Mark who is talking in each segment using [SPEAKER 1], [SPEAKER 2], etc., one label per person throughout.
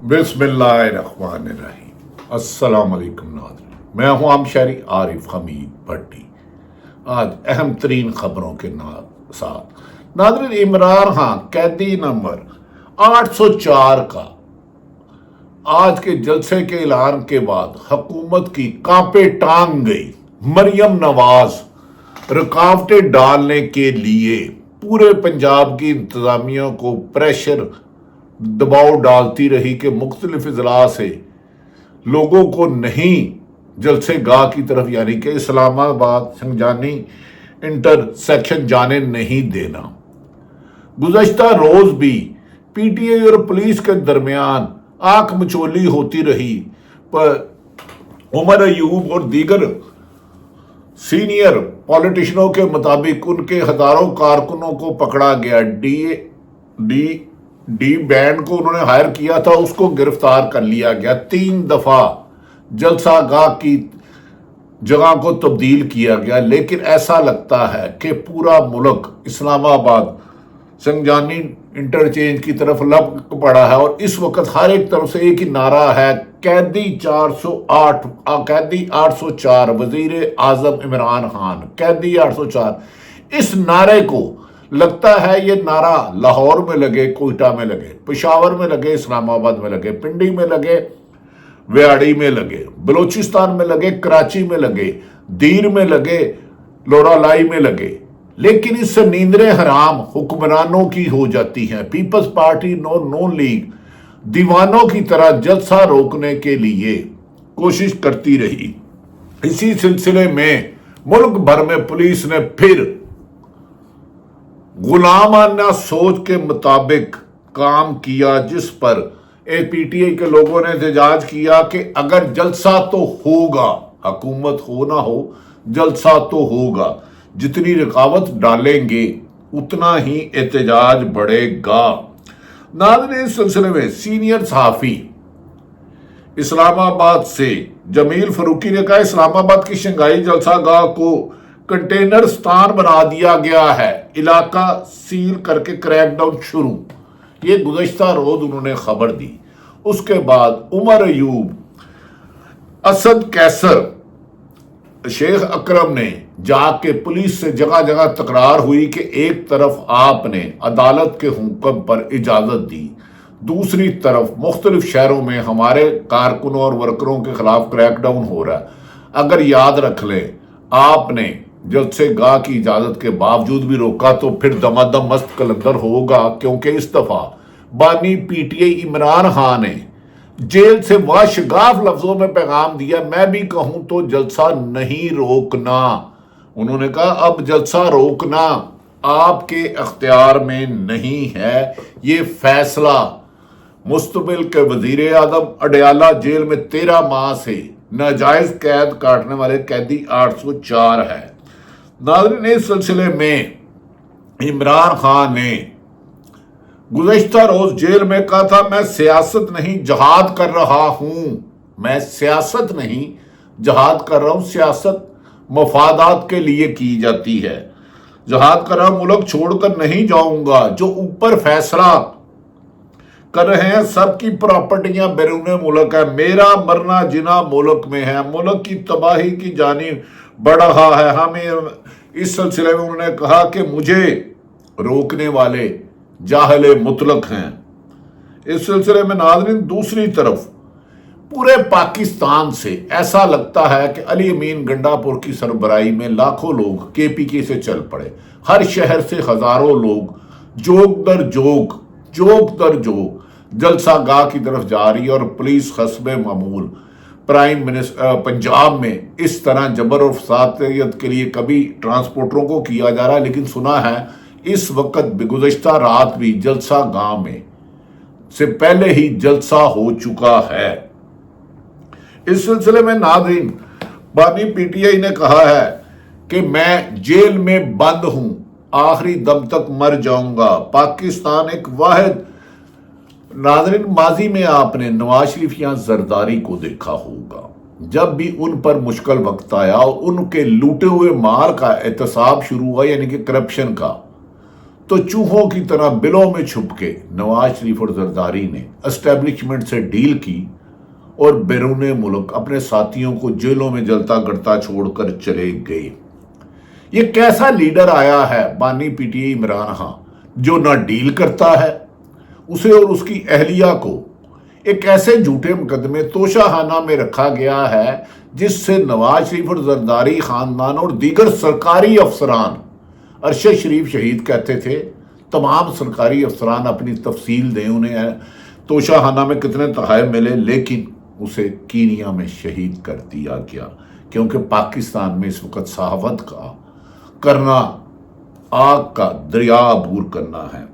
[SPEAKER 1] बिस्मिल्लाहिर्रहमानिर्रहीम। अस्सलाम वालेकुम नाज़रीन, मैं हूं आम शहरी आरिफ हमीद भट्टी। आज अहम तरीन खबरों के साथ नाज़रीन, इमरान खान कैदी नंबर 804 का आज के जलसे के ऐलान के बाद हुकूमत की कांपे टांग गई। मरियम नवाज रुकावटें डालने के लिए पूरे पंजाब की इंतजामिया को प्रेशर दबाव डालती रही कि मुख्तलिफ अजला से लोगों को नहीं जलसे गाह की तरफ यानी कि इस्लामाबाद संजानी इंटरसेक्शन जाने नहीं देना। गुज़श्ता रोज भी पीटीआई और पुलिस के दरमियान आंख मचोली होती रही, पर उमर अयूब और दीगर सीनियर पॉलिटिशियनों के मुताबिक उनके हजारों कारकुनों को पकड़ा गया। डी बैंड को उन्होंने हायर किया था, उसको गिरफ्तार कर लिया गया। 3 दफा जलसा गाह की जगह को तब्दील किया गया, लेकिन ऐसा लगता है कि पूरा मुल्क इस्लामाबाद संजानी इंटरचेंज की तरफ लपक पड़ा है और इस वक्त हर एक तरफ से एक ही नारा है, कैदी 804, वजीर आजम इमरान खान, कैदी 804। इस नारे को लगता है ये नारा लाहौर में लगे, कोयटा में लगे, पेशावर में लगे, इस्लामाबाद में लगे, पिंडी में लगे, व्याड़ी में लगे, बलूचिस्तान में लगे, कराची में लगे, दीर में लगे, लोरालाई में लगे, लेकिन इससे नींदरें हराम हुक्मरानों की हो जाती हैं। पीपल्स पार्टी नून लीग दीवानों की तरह जलसा रोकने के लिए कोशिश करती रही। इसी सिलसिले में मुल्क भर में पुलिस ने फिर गुलामाना सोच के मुताबिक काम किया, जिस पर पीटीआई के लोगों ने एहतजाज किया कि अगर जलसा तो होगा, हुकूमत हो ना हो, जलसा तो होगा, जितनी रुकावट डालेंगे उतना ही एहतजाज बढ़ेगा। नाज़रीन, इस सिलसिले में सीनियर सहाफी इस्लामाबाद से जमील फरूकी ने कहा, इस्लामाबाद की शंघाई जलसा गाह को कंटेनर स्थान बना दिया गया है, इलाका सील करके क्रैकडाउन शुरू। ये गुज़श्ता रोज उन्होंने खबर दी। उसके बाद उमर अयूब, असद कैसर, शेख अकरम ने जाके पुलिस से जगह जगह तकरार हुई कि एक तरफ आपने अदालत के हुक्म पर इजाजत दी, दूसरी तरफ मुख्तलिफ शहरों में हमारे कारकुनों और वर्करों के खिलाफ क्रैकडाउन हो रहा है। अगर याद रख लें, आपने जलसे गाह की इजाजत के बावजूद भी रोका तो फिर दमादम मस्त कलंदर होगा, क्योंकि इस दफा बानी पीटीआई इमरान खान ने जेल से वाशगाफ लफ्जों में पैगाम दिया, मैं भी कहूं तो जलसा नहीं रोकना। उन्होंने कहा, अब जलसा रोकना आपके अख्तियार में नहीं है, ये फैसला मुस्तबिल के वजीर आजम अडयाला जेल में 13 माह से नाजायज कैद काटने वाले कैदी 804 है। नाज़रीन, इस सिलसिले में इमरान खान ने गुज़श्ता रोज जेल में कहा था, मैं सियासत नहीं जहाद कर रहा हूं, मैं सियासत नहीं जहाद कर रहा हूं, सियासत मफादात के लिए की जाती है, जहाद कर रहा हूं, मुल्क छोड़कर नहीं जाऊंगा। जो ऊपर फैसला कर रहे हैं सबकी प्रॉपर्टियां बैरून मुल्क है, मेरा मरना जिना मुल्क में है, मुल्क की तबाही की जानिब बढ़ रहा है। हमें इस सिलसिले में उन्होंने कहा कि मुझे रोकने वाले जाहले मुतलक हैं। इस सिलसिले में नाज़रीन, दूसरी तरफ पूरे पाकिस्तान से ऐसा लगता है कि अली अमीन गंडापुर की सरबराही में लाखों लोग केपीके से चल पड़े। हर शहर से हजारों लोग जोग दर जोग जलसा गाह की तरफ जा रही है और पुलिस हस्बे मामूल प्राइम मिनिस्टर पंजाब में इस तरह जबर और फसाद के लिए कभी ट्रांसपोर्टरों को किया जा रहा है, लेकिन सुना है इस वक्त गुज़श्ता रात भी जलसा गांव में से पहले ही जलसा हो चुका है। इस सिलसिले में नाज़रीन, बानी पीटीआई ने कहा है कि मैं जेल में बंद हूं, आखिरी दम तक मर जाऊंगा। पाकिस्तान एक वाहिद, नाज़रीन, माजी में आपने नवाज शरीफ या जरदारी को देखा होगा, जब भी उन पर मुश्किल वक्त आया और उनके लूटे हुए माल का एहतसाब शुरू हुआ, यानी कि करप्शन का, तो चूहों की तरह बिलों में छुप के नवाज शरीफ और जरदारी ने एस्टेब्लिशमेंट से डील की और बैरून मुल्क अपने साथियों को जेलों में जलता गड़ता छोड़कर चले गए। ये कैसा लीडर आया है बानी पीटीआई इमरान खान, जो ना डील करता है, उसे और उसकी अहलिया को एक ऐसे झूठे मुकदमे तोशाखाना में रखा गया है जिससे नवाज शरीफ और जरदारी खानदान और दीगर सरकारी अफसरान, अरशद शरीफ शहीद कहते थे, तमाम सरकारी अफसरान अपनी तफसील दें उन्हें तोशाखाना में कितने तहाइफ मिले, लेकिन उसे कीनिया में शहीद कर दिया गया। क्योंकि पाकिस्तान में इस वक्त सहावत का करना आग का दरिया अबूर करना है।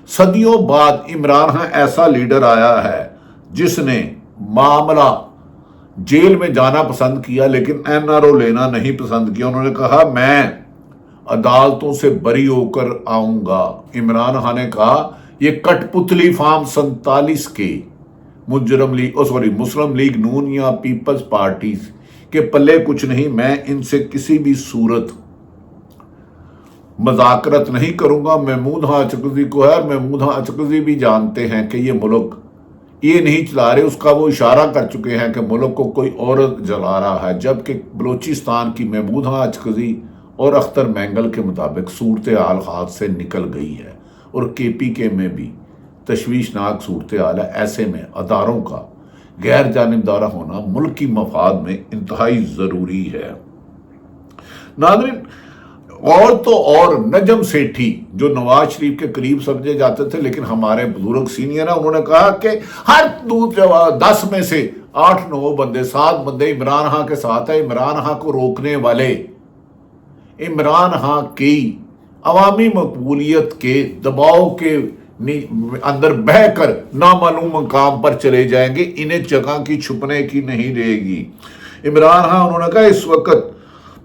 [SPEAKER 1] सदियों बाद इमरान खान ऐसा लीडर आया है जिसने मामला जेल में जाना पसंद किया लेकिन एनआरओ लेना नहीं पसंद किया। उन्होंने कहा मैं अदालतों से बरी होकर आऊंगा। इमरान खान ने कहा ये कठपुतली फार्म 47 के मुस्लिम लीग नून या पीपल्स पार्टी के पल्ले कुछ नहीं, मैं इनसे किसी भी सूरत मजाकरत नहीं करूंगा। महमूद खां अचकज़ई को है और महमूद खां अचकज़ई भी जानते हैं कि ये मुल्क ये नहीं चला रहे, उसका वो इशारा कर चुके हैं कि मुल्क को कोई औरत जला रहा है। जबकि बलोचिस्तान की महमूद खां अचकज़ई और अख्तर मैंगल के मुताबिक सूरत हाल हाथ से निकल गई है और केपीके में भी तशवीशनाक सूरत हाल है। ऐसे में अदारों का गैर जानिबदारा होना मुल्क की मफाद में इंतहाई ज़रूरी है। नाज़रीन, और तो और नजम सेठी जो नवाज शरीफ के करीब समझे जाते थे लेकिन हमारे बुजुर्ग सीनियर है, उन्होंने कहा कि हर 10 में से 8-9 बंदे 7 बंदे इमरान खान के साथ है। इमरान खान को रोकने वाले इमरान खान की अवामी मकबूलियत के दबाव के अंदर बहकर नामालूम मकाम पर चले जाएंगे, इन्हें जगह की छुपने की नहीं रहेगी। इमरान खान, उन्होंने कहा, इस वक्त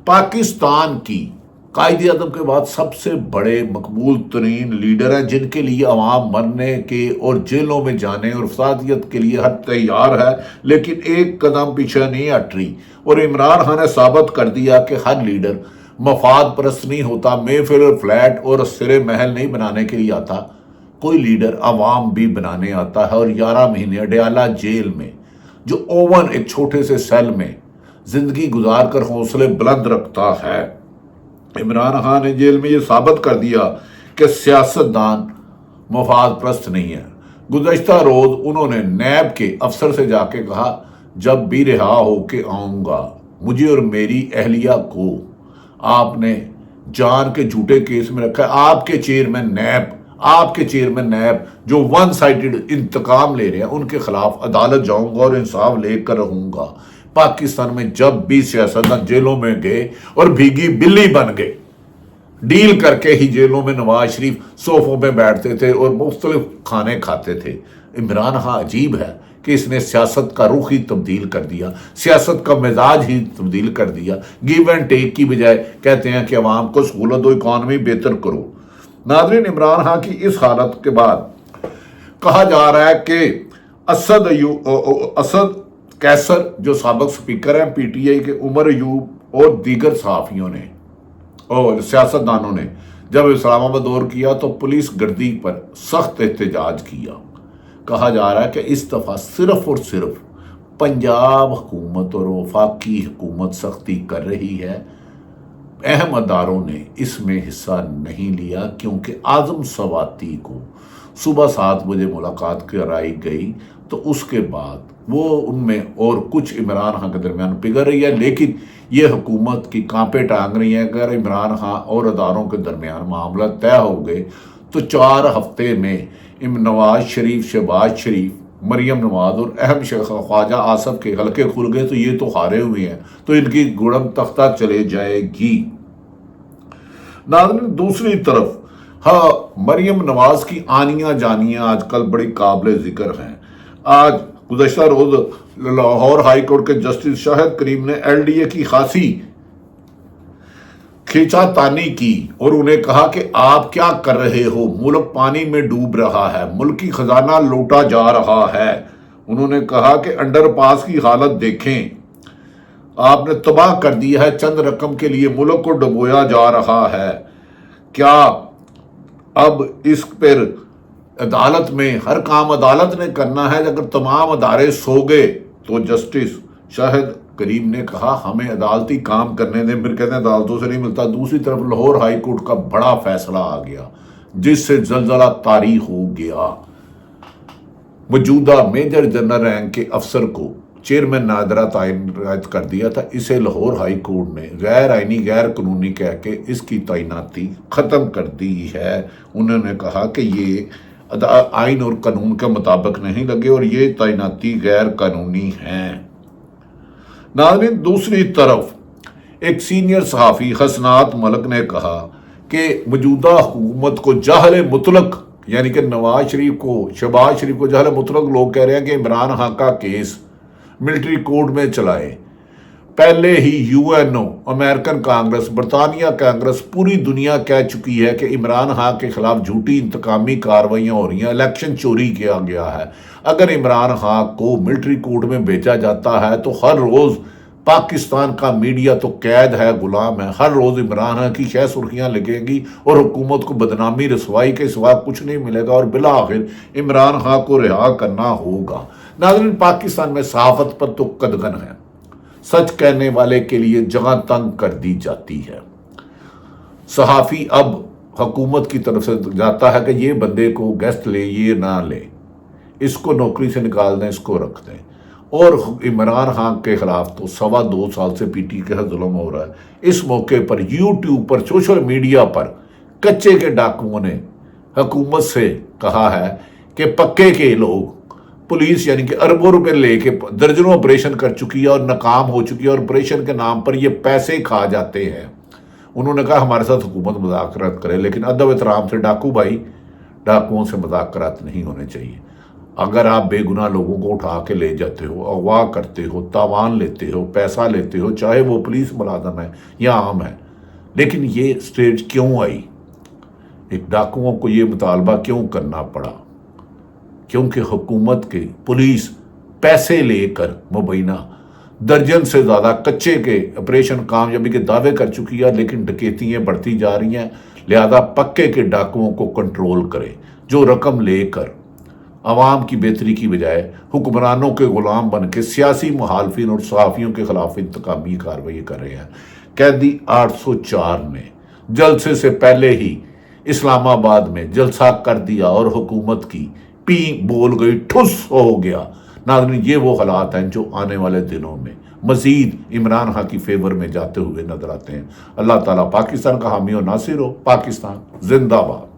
[SPEAKER 1] पाकिस्तान की कायदे आज़म के बाद सबसे बड़े मकबूल तरीन लीडर हैं जिनके लिए अवाम मरने के और जेलों में जाने और फसादियत के लिए हर तैयार है, लेकिन एक कदम पीछे नहीं हट रही। और इमरान खान ने साबित कर दिया कि हर लीडर मफाद परस्त नहीं होता, महफिल फ्लैट और सिरे महल नहीं बनाने के लिए आता, कोई लीडर अवाम भी बनाने आता है। और 11 महीने अडयाला जेल में जो ओवन एक छोटे से सेल में जिंदगी गुजार कर हौसले बुलंद रखता है, इमरान खान ने जेल में ये साबित कर दिया कि सियासतदान मफाद परस्त नहीं है। गुज़श्ता रोज उन्होंने नैब के अफसर से जाके कहा, जब भी रिहा होके आऊँगा, मुझे और मेरी अहलिया को आपने जान के झूठे केस में रखा है। आपके चेयरमैन नैब जो वन साइडेड इंतकाम ले रहे हैं, उनके खिलाफ अदालत जाऊंगा और इंसाफ लेकर रहूंगा। पाकिस्तान में जब भी सियासतदान जेलों में गए और भीगी बिल्ली बन गए, डील करके ही जेलों में नवाज शरीफ सोफों में बैठते थे और मुख्तलिफ खाने खाते थे। इमरान खान अजीब है कि इसने सियासत का रुख ही तब्दील कर दिया, सियासत का मिजाज ही तब्दील कर दिया। गिव एंड टेक की बजाय कहते हैं कि अवाम को सहूलत दो, इकॉनमी बेहतर करो। नाज़रीन, इमरान खान की इस हालत के बाद कहा जा रहा है कि असद कैसर जो साबिक स्पीकर हैं पीटीआई के, उमर अयूब और दीगर सहाफ़ियों ने और सियासतदानों ने जब इस्लामाबाद दौर किया तो पुलिस गर्दी पर सख्त एहतजाज किया। कहा जा रहा है कि इस दफ़ा सिर्फ और सिर्फ पंजाब हुकूमत और वफाकी हुकूमत सख्ती कर रही है। अहम अदारों ने इसमें हिस्सा नहीं लिया क्योंकि आज़म सवाती को सुबह 7 बजे मुलाकात कराई गई, तो उसके बाद वो उनमें और कुछ इमरान खान के दरमियान पिघल रही है। लेकिन ये हुकूमत की कांपे टांग रही है। अगर इमरान खान और अदारों के दरमियान मामला तय हो गए तो 4 हफ्ते में नवाज शरीफ, शहबाज शरीफ, मरियम नवाज और अहम शेख ख्वाजा आसफ के हल्के खुल गए तो ये तो हारे हुए हैं, तो इनकी गुड़म तख्ता चले जाएगी। नाज़रीन, दूसरी तरफ हाँ, मरियम नवाज की आनिया जानियाँ आजकल बड़ी काबिल जिक्र हैं। आज गुज़श्ता रोज लाहौर हाई कोर्ट के जस्टिस शाहिद करीम ने एलडीए की खासी खींचातानी की और उन्हें कहा कि आप क्या कर रहे हो, मुल्क पानी में डूब रहा है, मुल्क की खजाना लूटा जा रहा है। उन्होंने कहा कि अंडरपास की हालत देखें, आपने तबाह कर दिया है, चंद रकम के लिए मुल्क को डुबोया जा रहा है। क्या اب اس پر عدالت میں ہر کام عدالت نے کرنا ہے. اگر تمام ادارے سو گئے تو جسٹس شاہد کریم نے کہا ہمیں عدالتی کام کرنے دیں. پھر کہتے ہیں عدالتوں سے نہیں ملتا. دوسری طرف لاہور ہائی کورٹ کا بڑا فیصلہ آ گیا جس سے زلزلہ طاری ہو گیا. موجودہ میجر جنرل رینک کے افسر کو چیئرمین نادرہ تعینات کر دیا تھا. اسے لاہور ہائی کورٹ نے غیر آئینی غیر قانونی کہہ کے اس کی تعیناتی ختم کر دی ہے. انہوں نے کہا کہ یہ آئین اور قانون کے مطابق نہیں لگے اور یہ تعیناتی غیر قانونی ہیں. ناظرین، دوسری طرف ایک سینئر صحافی حسنات ملک نے کہا کہ موجودہ حکومت کو جہل مطلق، یعنی کہ نواز شریف کو، شہباز شریف کو جہل مطلق لوگ کہہ رہے ہیں کہ عمران خان کا کیس ملٹری کورٹ میں چلائے. پہلے ہی UNO، امریکن کانگریس، برطانیہ کانگریس، پوری دنیا کہہ چکی ہے کہ عمران خان کے خلاف جھوٹی انتقامی کارروائیاں ہو رہی ہیں، الیکشن چوری کیا گیا ہے. اگر عمران خان کو ملٹری کورٹ میں بھیجا جاتا ہے تو ہر روز پاکستان کا میڈیا تو قید ہے، غلام ہے. ہر روز عمران خان کی شہ سرخیاں لگیں گی اور حکومت کو بدنامی رسوائی کے سوا کچھ نہیں ملے گا اور بالآخر عمران خان کو رہا کرنا ہوگا. ناظرین، پاکستان میں صحافت پر تو قدغن ہے. سچ کہنے والے کے لیے جگہ تنگ کر دی جاتی ہے. صحافی اب حکومت کی طرف سے جاتا ہے کہ یہ بندے کو گیسٹ لے، یہ نہ لے، اس کو نوکری سے نکال دیں، اس کو رکھ دیں. اور عمران خان کے خلاف تو 2.25 سال سے PT کا ظلم ہو رہا ہے. اس موقع پر YouTube پر، سوشل میڈیا پر کچے کے ڈاکوؤں نے حکومت سے کہا ہے کہ پکے کے لوگ، پولیس یعنی کہ اربوں روپے لے کے درجنوں آپریشن کر چکی ہے اور ناکام ہو چکی ہے اور آپریشن کے نام پر یہ پیسے کھا جاتے ہیں. انہوں نے کہا ہمارے ساتھ حکومت مذاکرات کرے، لیکن ادب احترام سے ڈاکو بھائی، ڈاکوؤں سے مذاکرات نہیں ہونے چاہیے. اگر آپ بے گناہ لوگوں کو اٹھا کے لے جاتے ہو، اغوا کرتے ہو، تاوان لیتے ہو، پیسہ لیتے ہو، چاہے وہ پولیس ملازم ہے یا عام ہے، لیکن یہ سٹیج کیوں آئی؟ ایک ڈاکوؤں کو یہ مطالبہ کیوں کرنا پڑا؟ کیونکہ حکومت کے پولیس پیسے لے کر مبینہ درجن سے زیادہ کچے کے آپریشن کامیابی کے دعوے کر چکی ہے، لیکن ڈکیتیاں بڑھتی جا رہی ہیں. لہذا پکے کے ڈاکوؤں کو کنٹرول کرے، جو رقم لے کر عوام کی بہتری کی بجائے حکمرانوں کے غلام بن کے سیاسی مخالفین اور صحافیوں کے خلاف انتقامی کارروائی کر رہے ہیں. قیدی 804 نے جلسے سے پہلے ہی اسلام آباد میں جلسہ کر دیا اور حکومت کی پی بول گئی، ٹھس ہو گیا. ناظرین، یہ وہ حالات ہیں جو آنے والے دنوں میں مزید عمران خان کی فیور میں جاتے ہوئے نظر آتے ہیں. اللہ تعالیٰ پاکستان کا حامی و ناصر ہو. پاکستان زندہ باد.